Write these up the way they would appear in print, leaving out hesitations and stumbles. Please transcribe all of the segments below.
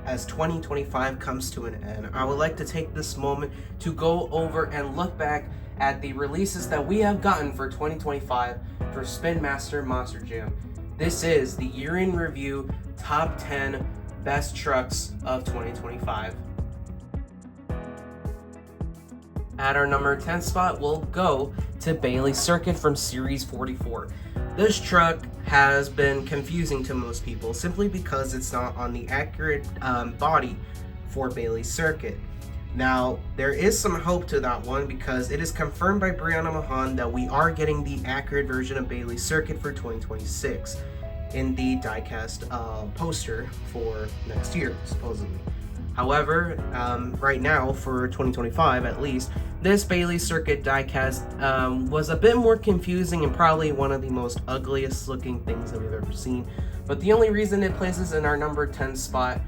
as 2025 comes to an end, I would like to take this moment to go over and look back at the releases that we have gotten for 2025 for Spin Master Monster Jam. This is the year in review top 10 best trucks of 2025. At our number 10 spot, we'll go to Bailey Circuit from Series 44. This truck has been confusing to most people simply because it's not on the accurate body for Bailey Circuit. Now, there is some hope to that one because it is confirmed by Brianna Mahan that we are getting the accurate version of Bailey Circuit for 2026 in the diecast poster for next year, supposedly. However, right now, for 2025 at least, this Bailey Circuit diecast was a bit more confusing and probably one of the most ugliest looking things that we've ever seen. But the only reason it places in our number 10 spot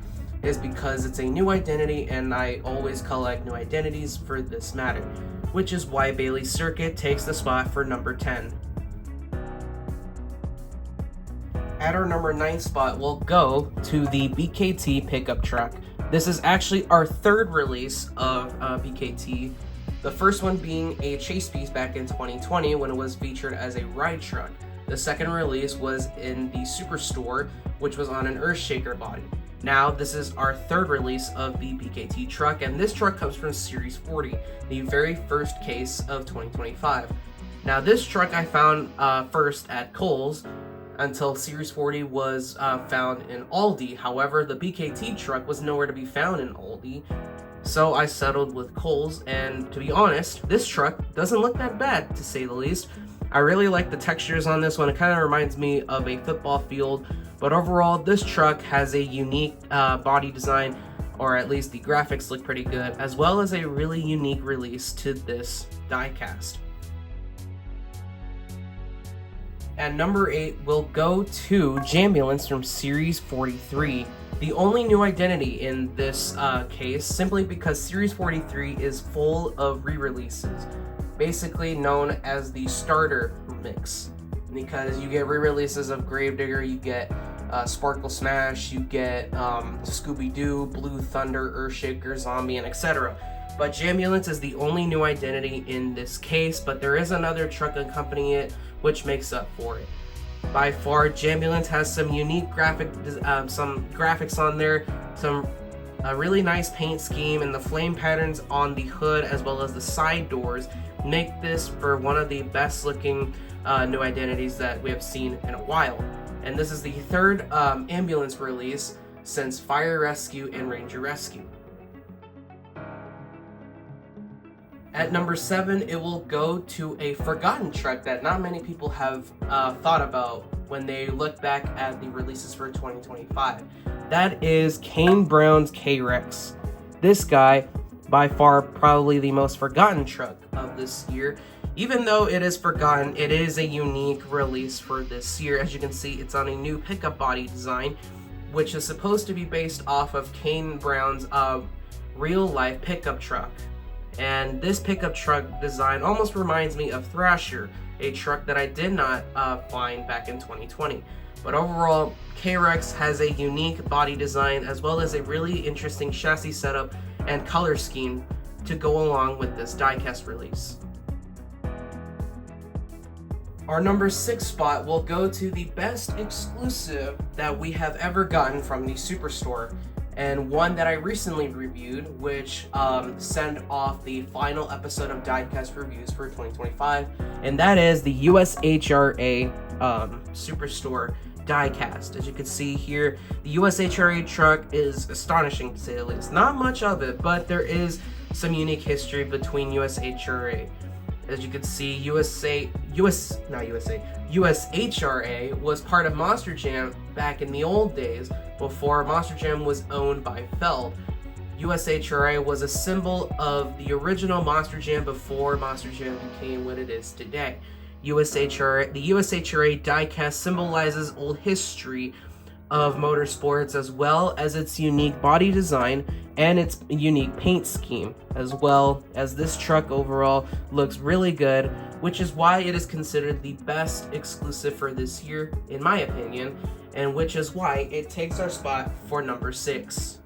is because it's a new identity, and I always collect new identities for this matter, which is why Bailey Circuit takes the spot for number 10. At our number 9 spot, we'll go to the BKT pickup truck. This is actually our third release of BKT, the first one being a chase piece back in 2020 when it was featured as a ride truck. The second release was in the Superstore, which was on an Earthshaker body. Now, this is our third release of the BKT truck, and this truck comes from Series 40, the very first case of 2025. Now, this truck I found first at Kohl's, until Series 40 was found in Aldi. However, the BKT truck was nowhere to be found in Aldi, so I settled with Kohl's, and to be honest, this truck doesn't look that bad, to say the least. I really like the textures on this one. It kind of reminds me of a football field, but overall, this truck has a unique body design, or at least the graphics look pretty good, as well as a really unique release to this diecast. At number 8, we'll go to Jambulance from Series 43. The only new identity in this case, simply because Series 43 is full of re-releases, basically known as the starter mix, because you get re-releases of Gravedigger, you get Sparkle Smash, you get Scooby-Doo, Blue Thunder, Earthshaker, Zombie, and etc. But Jambulance is the only new identity in this case, but there is another truck accompanying it, which makes up for it. By far, Jambulance has some unique some graphics on there, a really nice paint scheme, and the flame patterns on the hood as well as the side doors make this for one of the best looking new identities that we have seen in a while. And this is the third ambulance release since Fire Rescue and Ranger Rescue. At number 7, it will go to a forgotten truck that not many people have thought about when they look back at the releases for 2025. That is Kane Brown's K-Rex. This guy, by far, probably the most forgotten truck of this year. Even though it is forgotten, it is a unique release for this year. As you can see, it's on a new pickup body design, which is supposed to be based off of Kane Brown's real-life pickup truck. And this pickup truck design almost reminds me of Thrasher, a truck that I did not find back in 2020. But overall, K-Rex has a unique body design as well as a really interesting chassis setup and color scheme to go along with this diecast release. Our number 6 spot will go to the best exclusive that we have ever gotten from the Superstore, and one that I recently reviewed, which sent off the final episode of Diecast Reviews for 2025, and that is the USHRA Superstore diecast. As you can see here, the USHRA truck is astonishing, to say the least. Not much of it, but there is some unique history between USHRA. As you can see, USHRA was part of Monster Jam back in the old days, before Monster Jam was owned by Feld. USHRA was a symbol of the original Monster Jam before Monster Jam became what it is today. The USHRA diecast symbolizes old history of motorsports, as well as its unique body design and its unique paint scheme, as well as this truck overall looks really good, which is why it is considered the best exclusive for this year, in my opinion, and which is why it takes our spot for number 6.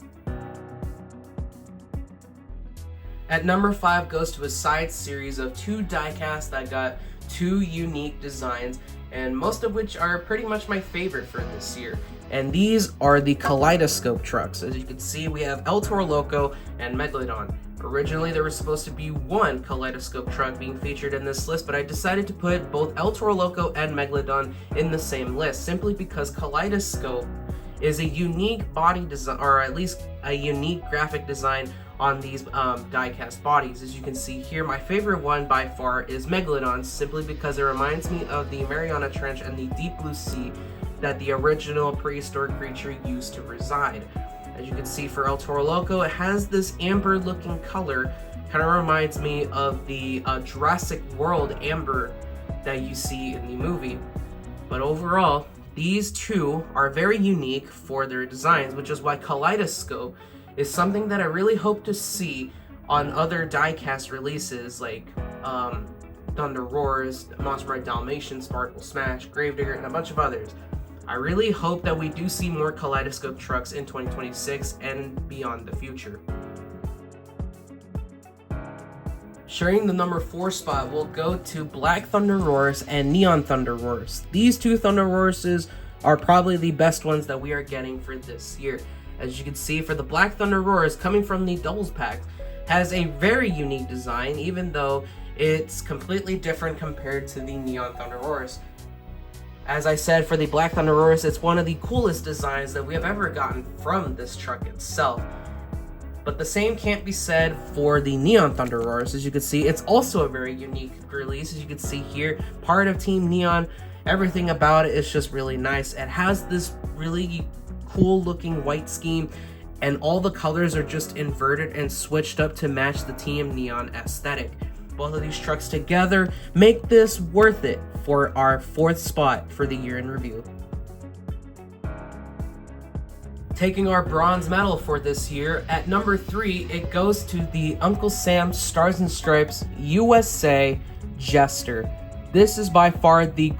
At number 5 goes to a side series of 2 diecasts that got 2 unique designs, and most of which are pretty much my favorite for this year. And these are the Kaleidoscope trucks. As you can see, we have El Toro Loco and Megalodon. Originally, there was supposed to be 1 Kaleidoscope truck being featured in this list, but I decided to put both El Toro Loco and Megalodon in the same list, simply because Kaleidoscope is a unique body design, or at least a unique graphic design on these diecast bodies. As you can see here, my favorite one by far is Megalodon, simply because it reminds me of the Mariana Trench and the deep blue sea that the original prehistoric creature used to reside. As you can see for El Toro Loco, it has this amber looking color, kind of reminds me of the Jurassic World amber that you see in the movie. But overall, these two are very unique for their designs, which is why Kaleidoscope is something that I really hope to see on other diecast releases like Thunder Roars, Monster Ride Dalmatian, Sparkle Smash, Gravedigger, and a bunch of others. I really hope that we do see more Kaleidoscope trucks in 2026 and beyond the future. Sharing the number 4 spot, we'll go to Black Thunder Roars and Neon Thunder Roars. These 2 Thunder Roars are probably the best ones that we are getting for this year. As you can see, for the Black Thunder Roars, coming from the Doubles Pack, has a very unique design, even though it's completely different compared to the Neon Thunder Roars. As I said, for the Black Thunder Roars, it's one of the coolest designs that we have ever gotten from this truck itself. But the same can't be said for the Neon Thunder Roars. As you can see, it's also a very unique release. As you can see here, part of Team Neon, everything about it is just really nice. It has this really cool looking white scheme, and all the colors are just inverted and switched up to match the Team Neon aesthetic. Both of these trucks together make this worth it for our 4th spot for the year in review. Taking our bronze medal for this year, at number 3, it goes to the Uncle Sam Stars and Stripes USA Jester. This is by far the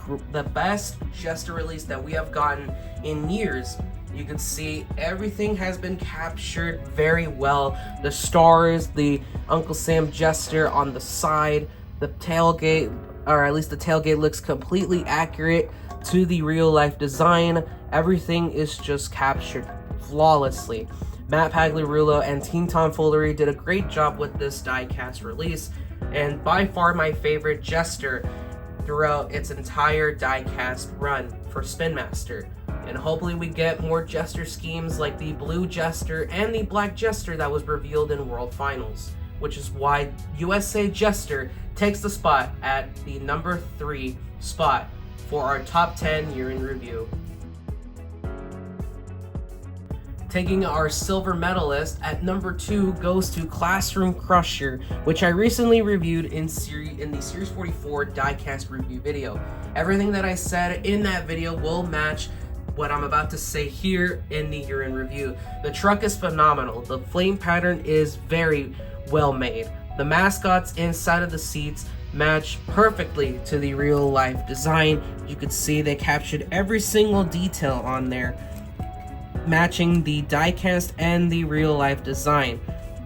best Jester release that we have gotten in years. You can see everything has been captured very well. The stars, the Uncle Sam Jester on the side, the tailgate, or at least the tailgate looks completely accurate to the real life design. Everything is just captured flawlessly. Matt Pagliarulo and Team Tomfoolery did a great job with this diecast release, and by far my favorite Jester throughout its entire diecast run for Spin Master. And hopefully we get more Jester schemes like the Blue Jester and the Black Jester that was revealed in World Finals, which is why USA Jester takes the spot at the number 3 spot for our top 10 year in review. Taking our silver medalist at number 2 goes to Classroom Crusher, which I recently reviewed in the Series 44 diecast review video. Everything that I said in that video will match what I'm about to say here in the year in review. The truck is phenomenal. The flame pattern is very well made. The mascots inside of the seats match perfectly to the real life design. You could see they captured every single detail on there, matching the diecast and the real life design.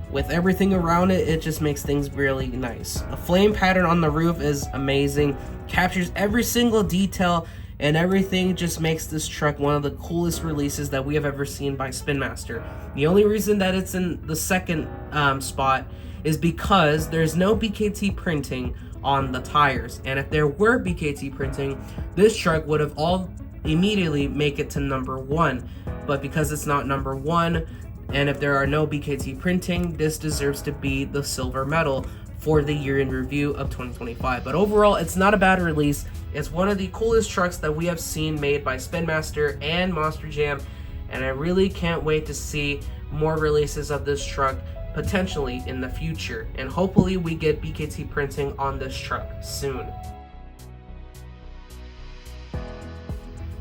With everything around it, it just makes things really nice. The flame pattern on the roof is amazing, captures every single detail, and everything just makes this truck one of the coolest releases that we have ever seen by Spin Master. The only reason that it's in the 2nd spot is because there's no BKT printing on the tires. And if there were BKT printing, this truck would have all immediately make it to number 1. But because it's not number 1, and if there are no BKT printing, this deserves to be the silver medal for the year in review of 2025. But overall, it's not a bad release. It's one of the coolest trucks that we have seen made by Spin Master and Monster Jam, and I really can't wait to see more releases of this truck potentially in the future, and hopefully we get BKT printing on this truck soon.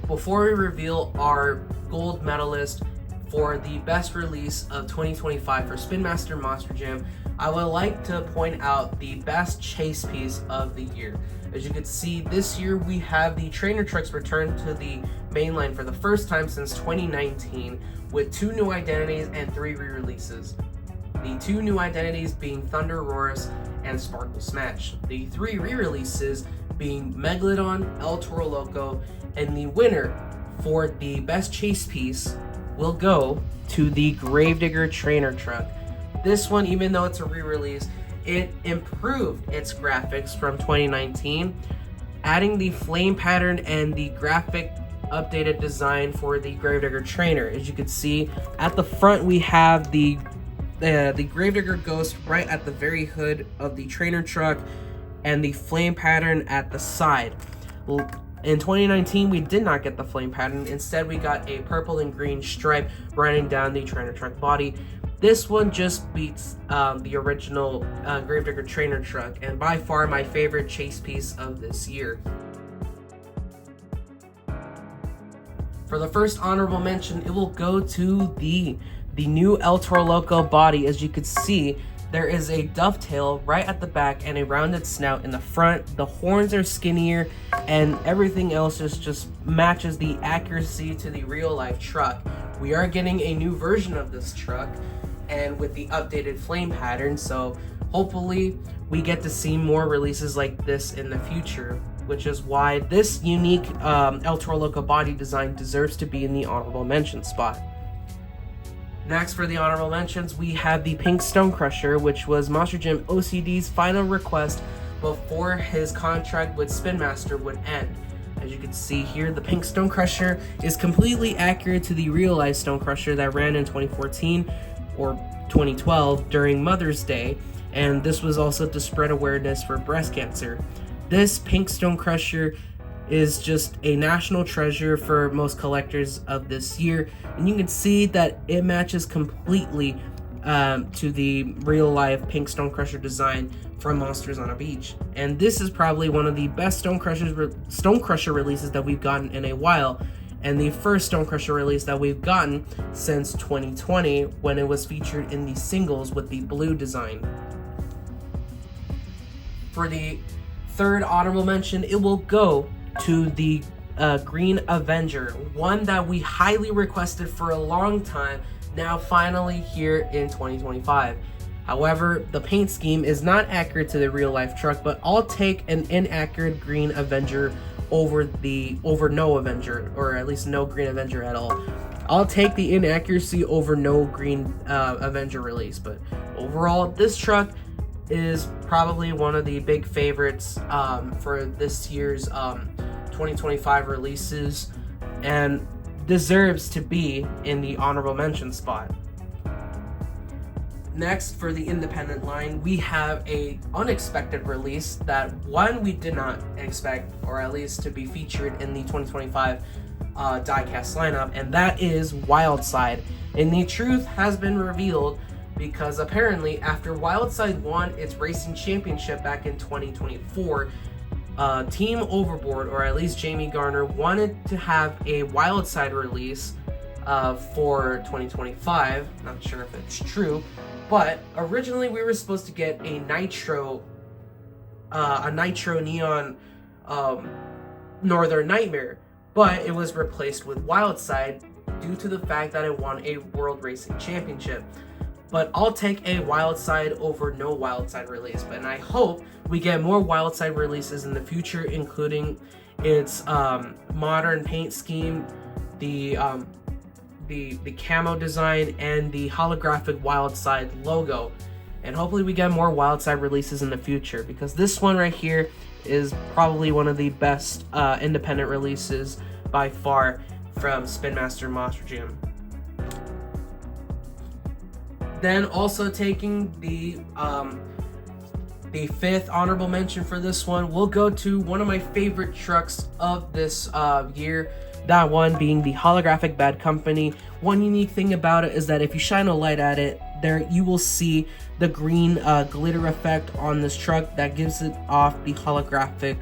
Before we reveal our gold medalist for the best release of 2025 for Spin Master Monster Jam, I would like to point out the best chase piece of the year. As you can see, this year we have the trainer trucks return to the mainline for the first time since 2019 with 2 new identities and 3 re-releases. The 2 new identities being Thunder Roars and Sparkle Smash. The 3 re-releases being Megalodon, El Toro Loco, and the winner for the best chase piece will go to the Gravedigger Trainer Truck. This one, even though it's a re-release, it improved its graphics from 2019, adding the flame pattern and the graphic updated design for the Gravedigger Trainer. As you can see, at the front we have the Gravedigger Ghost right at the very hood of the trainer truck, and the flame pattern at the side. In 2019, we did not get the flame pattern. Instead, we got a purple and green stripe running down the trainer truck body. This one just beats the original Gravedigger trainer truck, and by far my favorite chase piece of this year. For the first honorable mention, it will go to the new El Toro Loco body. As you can see, there is a dovetail right at the back and a rounded snout in the front. The horns are skinnier, and everything else just matches the accuracy to the real life truck. We are getting a new version of this truck, and with the updated flame pattern, so hopefully we get to see more releases like this in the future, which is why this unique El Toro Loco body design deserves to be in the honorable mention spot. Next, for the honorable mentions, we have the Pink Stone Crusher, which was Monster Jam OCD's final request before his contract with Spin Master would end. As you can see here, the Pink Stone Crusher is completely accurate to the real life Stone Crusher that ran in 2014 or 2012 during Mother's Day, and this was also to spread awareness for breast cancer. This Pink Stone Crusher is just a national treasure for most collectors of this year, and you can see that it matches completely to the real life Pink Stone Crusher design from Monsters on a Beach. And this is probably one of the best Stone Crusher releases that we've gotten in a while, and the first Stone Crusher release that we've gotten since 2020, when it was featured in the singles with the blue design. For the third honorable mention, it will go to the Green Avenger, one that we highly requested for a long time, now finally here in 2025. However, the paint scheme is not accurate to the real life truck, but I'll take an inaccurate Green Avenger over no Avenger, or at least no Green Avenger at all. I'll take the inaccuracy over no Green Avenger release, but overall, this truck is probably one of the big favorites for this year's 2025 releases, and deserves to be in the honorable mention spot. Next, for the independent line, we have a unexpected release that we did not expect, or at least to be featured in the 2025 Diecast lineup, and that is Wildside. And the truth has been revealed, because apparently after Wildside won its racing championship back in 2024, Team Overboard, or at least Jamie Garner, wanted to have a Wildside release for 2025. Not sure if it's true, but originally we were supposed to get a Nitro Neon Northern Nightmare, but it was replaced with Wildside due to the fact that it won a World Racing Championship. But I'll take a Wildside over no Wildside release, and I hope we get more Wildside releases in the future, including its modern paint scheme, the camo design, and the holographic Wildside logo. And hopefully we get more Wildside releases in the future, because this one right here is probably one of the best independent releases by far from Spin Master Monster Jam. Then also taking the fifth honorable mention for this one, we'll go to one of my favorite trucks of this year. That one being the holographic Bad Company. One unique thing about it is that if you shine a light at it, there you will see the green glitter effect on this truck that gives it off the holographic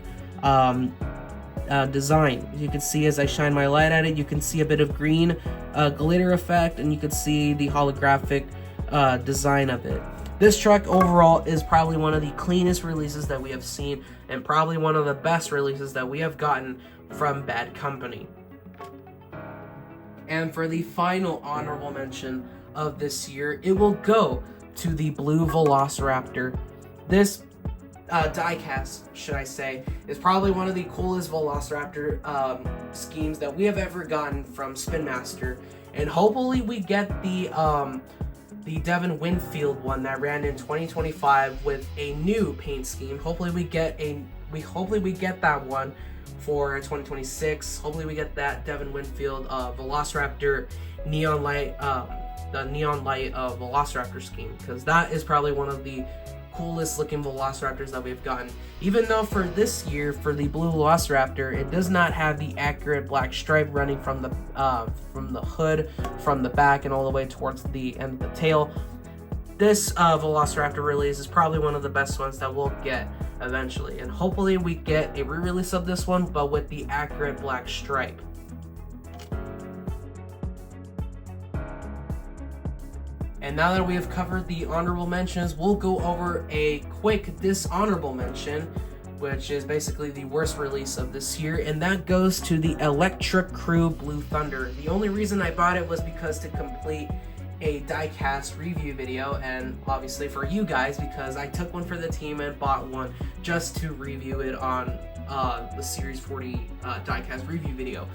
design. You can see as I shine my light at it, you can see a bit of green glitter effect, and you can see the holographic design of it. This truck overall is probably one of the cleanest releases that we have seen, and probably one of the best releases that we have gotten from Bad Company. And for the final honorable mention of this year, it will go to the blue Velociraptor. This diecast, should I say, is probably one of the coolest Velociraptor schemes that we have ever gotten from Spin Master, and hopefully we get the Devin Winfield one that ran in 2025 with a new paint scheme. Hopefully we get that one for 2026. Hopefully we get that Devin Winfield Velociraptor neon light, the neon light Velociraptor scheme, because that is probably one of the coolest looking Velociraptors that we've gotten. Even though for this year, for the blue Velociraptor, it does not have the accurate black stripe running from the hood, from the back, and all the way towards the end of the tail. This Velociraptor release is probably one of the best ones that we'll get eventually, and hopefully we get a re-release of this one, but with the accurate black stripe. And now that we have covered the honorable mentions, we'll go over a quick dishonorable mention, which is basically the worst release of this year, and that goes to the Electric Crew Blue Thunder. The only reason I bought it was because to complete a diecast review video, and obviously for you guys, because I took one for the team and bought one just to review it on the Series 40 diecast review video.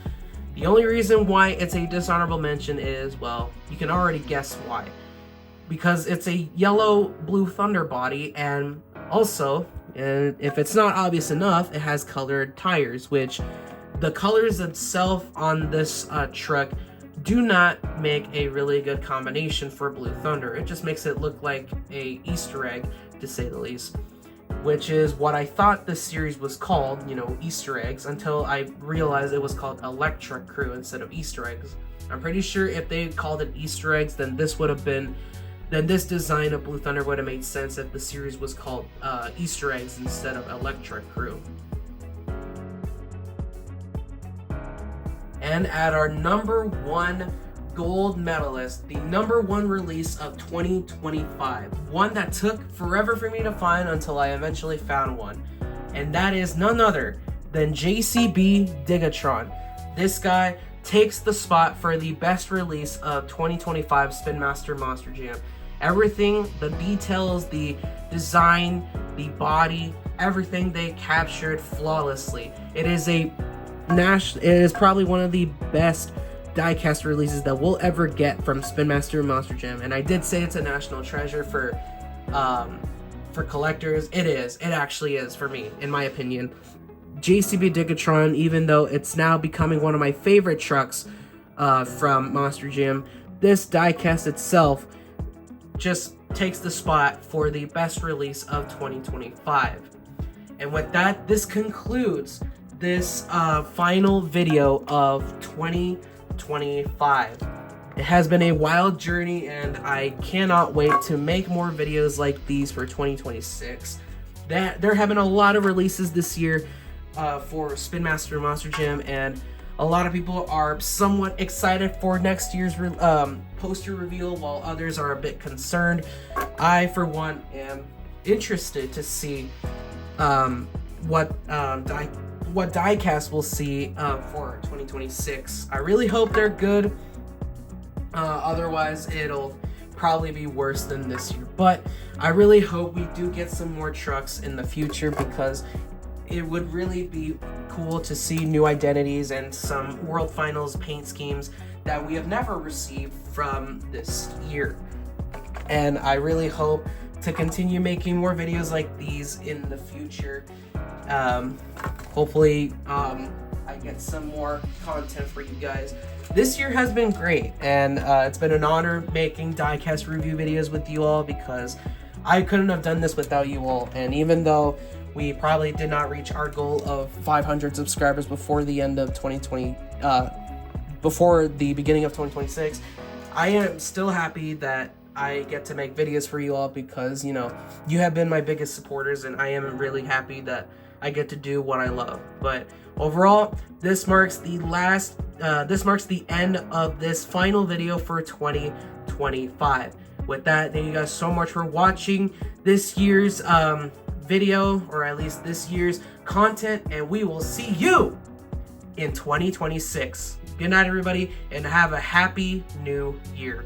The only reason why it's a dishonorable mention is, well, you can already guess why. Because it's a yellow blue thunder body, and also, and if it's not obvious enough, it has colored tires, which the colors itself on this truck do not make a really good combination for Blue Thunder. It just makes it look like a Easter egg, to say the least, which is what I thought this series was called, you know, Easter eggs, until I realized it was called Electric Crew instead of Easter eggs. I'm pretty sure if they called it Easter eggs, then this design of Blue Thunder would have made sense if the series was called Easter eggs instead of Electric Crew. And at our number one gold medalist, the number one release of 2025, one that took forever for me to find until I eventually found one, and that is none other than JCB Diecasts. This guy takes the spot for the best release of 2025 Spin Master Monster Jam. Everything, the details, the design, the body, everything they captured flawlessly. It is probably one of the best diecast releases that we'll ever get from Spin Master Monster Jam. And I did say it's a national treasure for collectors. It is. It actually is for me, in my opinion. JCB Diecasts, even though it's now becoming one of my favorite trucks from Monster Jam, this diecast itself just takes the spot for the best release of 2025. And with that, this concludes this final video of 2025. It has been a wild journey, and I cannot wait to make more videos like these for 2026. They're having a lot of releases this year for Spin Master Monster Jam, and a lot of people are somewhat excited for next year's poster reveal, while others are a bit concerned. I, for one, am interested to see what diecast we'll see for 2026. I really hope they're good. Otherwise, it'll probably be worse than this year. But I really hope we do get some more trucks in the future, because it would really be cool to see new identities and some World Finals paint schemes that we have never received from this year. And I really hope to continue making more videos like these in the future. Hopefully, I get some more content for you guys. This year has been great, and it's been an honor making diecast review videos with you all, because I couldn't have done this without you all. And even though we probably did not reach our goal of 500 subscribers before the end of 2020, before the beginning of 2026, I am still happy that I get to make videos for you all, because, you know, you have been my biggest supporters, and I am really happy that I get to do what I love. But overall, this marks the end of this final video for 2025. With that, thank you guys so much for watching this year's video, or at least this year's content, and we will see you in 2026. Good night, everybody, and have a happy new year.